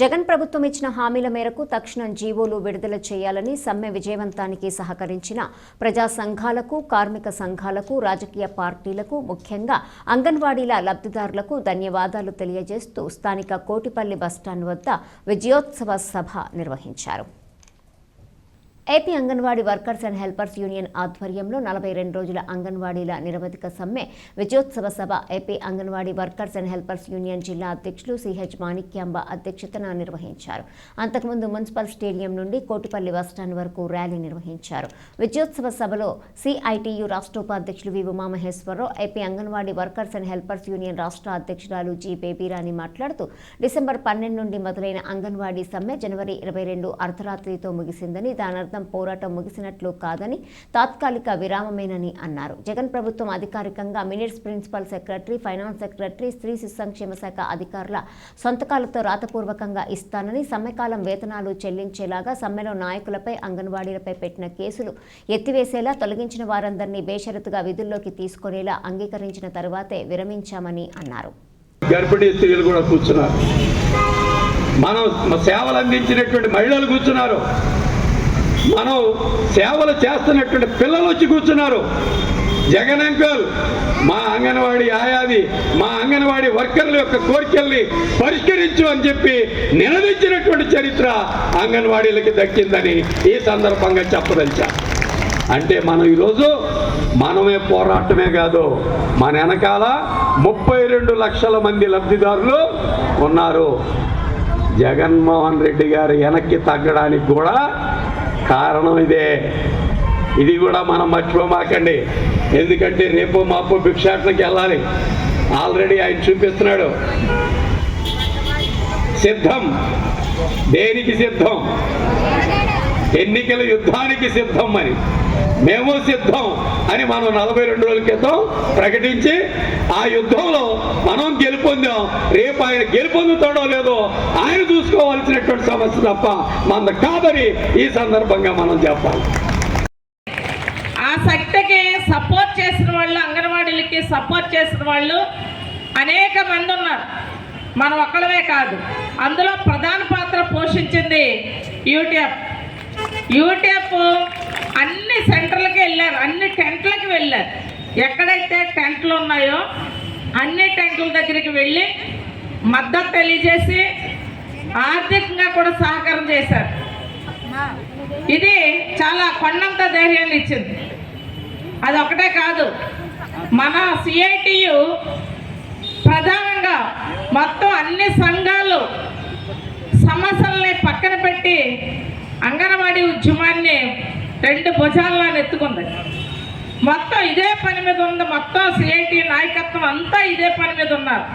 జగన్ ప్రభుత్వం ఇచ్చిన హామీల మేరకు తక్షణం జీవోలు విడుదల చేయాలని సమ్మె విజయవంతానికి సహకరించిన ప్రజా సంఘాలకు, కార్మిక సంఘాలకు, రాజకీయ పార్టీలకు, ముఖ్యంగా అంగన్వాడీల లబ్ధిదారులకు ధన్యవాదాలు తెలియజేస్తూ స్థానిక కోటిపల్లి బస్టాండ్ వద్ద విజయోత్సవ సభ నిర్వహించారు. AP anganwadi workers and helpers union ఆధ్వర్యంలో 42 రోజుల అంగన్వాడీల నిరవధిక సమ్మె విజయోత్సవ సభ AP anganwadi workers and helpers union జిల్లా అధ్యక్షులు సిహెచ్ మాణిక్యాంబ అధ్యక్షతన నిర్వహించారు. అంతకుముందు మున్సిపల్ స్టేడియం నుండి కోటిపల్లి బస్టాండ్ వరకు ర్యాలీ నిర్వహించారు. విజయోత్సవ సభలో సిఐటియు రాష్ట్ర ఉపాధ్యక్షులు V Umamaheswararao, AP anganwadi workers and helpers union రాష్ట్ర అధ్యక్షురాలు జి బేబీరాణి మాట్లాడుతూ డిసెంబర్ 12 నుండి మొదలైన అంగన్వాడీ సమ్మె జనవరి 22 అర్ధరాత్రితో ముగిసిందని, దాని పోరాటం ముగిసినట్లు కాదని, తాత్కాలిక విరామమేనని అన్నారు. జగన్ ప్రభుత్వం అధికారికంగా minutes principal secretary, finance secretary, స్త్రీ శిశు సంక్షేమ శాఖ అధికారుల సొంతకాలతో రాతపూర్వకంగా ఇస్తానని, సమ్మెకాలం వేతనాలు చెల్లించేలాగా సమ్మెలో నాయకులపై, అంగన్వాడీలపై పెట్టిన కేసులు ఎత్తివేసేలా, తొలగించిన వారందరినీ బేషరతుగా విధుల్లోకి తీసుకునేలా అంగీకరించిన తరువాతే విరమించామని అన్నారు. గర్భిణీ స్త్రీలు కూడా కూర్చున్నారు, మనం సేవలు అందించినటువంటి మహిళలు కూర్చున్నారు, మనం సేవలు చేస్తున్నటువంటి పిల్లలు వచ్చి కూర్చున్నారు. జగన్ అంకుల్ మా అంగన్వాడీ ఆయాది, మా అంగన్వాడీ వర్కర్ల యొక్క కోరికల్ని పరిష్కరించు అని చెప్పి నిలదీసినటువంటి చరిత్ర అంగన్వాడీలకి దక్కిందని ఈ సందర్భంగా చెప్పదలిచా. అంటే మనం ఈరోజు మనమే పోరాటమే కాదు, మన వెనకాల 32 లక్షల మంది లబ్ధిదారులు ఉన్నారు. జగన్మోహన్ రెడ్డి గారు వెనక్కి తగ్గడానికి కూడా కారణం ఇదే. ఇది కూడా మనం మర్చిపోమాకండి. ఎందుకంటే రేపు మాపు భిక్షాటనకి వెళ్ళాలి. ఆల్రెడీ ఆయన చూపిస్తున్నాడు సిద్ధం. దేనికి సిద్ధం? ఎన్నికల యుద్ధానికి సిద్ధం అని. మేము సిద్ధం అని మనం 42 రోజుల క్రితం ప్రకటించి ఆ యుద్ధంలో మనం గెలుపొందాం. రేపు ఆయన గెలుపొందుతాడో లేదో ఆయన చూసుకోవాల్సినటువంటి సమస్య తప్ప మన కాదని ఈ సందర్భంగా మనం చెప్పాలి. ఆ శక్తికి సపోర్ట్ చేసిన వాళ్ళు, అంగన్వాడీలకి సపోర్ట్ చేసిన వాళ్ళు అనేక మంది ఉన్నారు, మనం ఒక్కడమే కాదు. అందులో ప్రధాన పాత్ర పోషించింది యూటీఎఫ్. అన్ని సెంటర్లకి వెళ్ళారు, అన్ని టెంట్లకి వెళ్ళారు. ఎక్కడైతే టెంట్లు ఉన్నాయో అన్ని టెంట్ల దగ్గరికి వెళ్ళి మద్దతు తెలియజేసి ఆర్థికంగా కూడా సహకారం చేశారు. ఇది చాలా కొండంత ధైర్యాన్ని ఇచ్చింది. అది ఒకటే కాదు, మన సిఐటియు ప్రధానంగా మొత్తం అన్ని సంఘాలు సమస్యల్ని పక్కన పెట్టి అంగన్వాడీ ఉద్యమాన్ని 2 భుజాల్లో ఎత్తుకుంది. మొత్తం ఇదే పని మీద ఉంది. మొత్తం సిఐటి నాయకత్వం అంతా ఇదే పని మీద ఉన్నారు.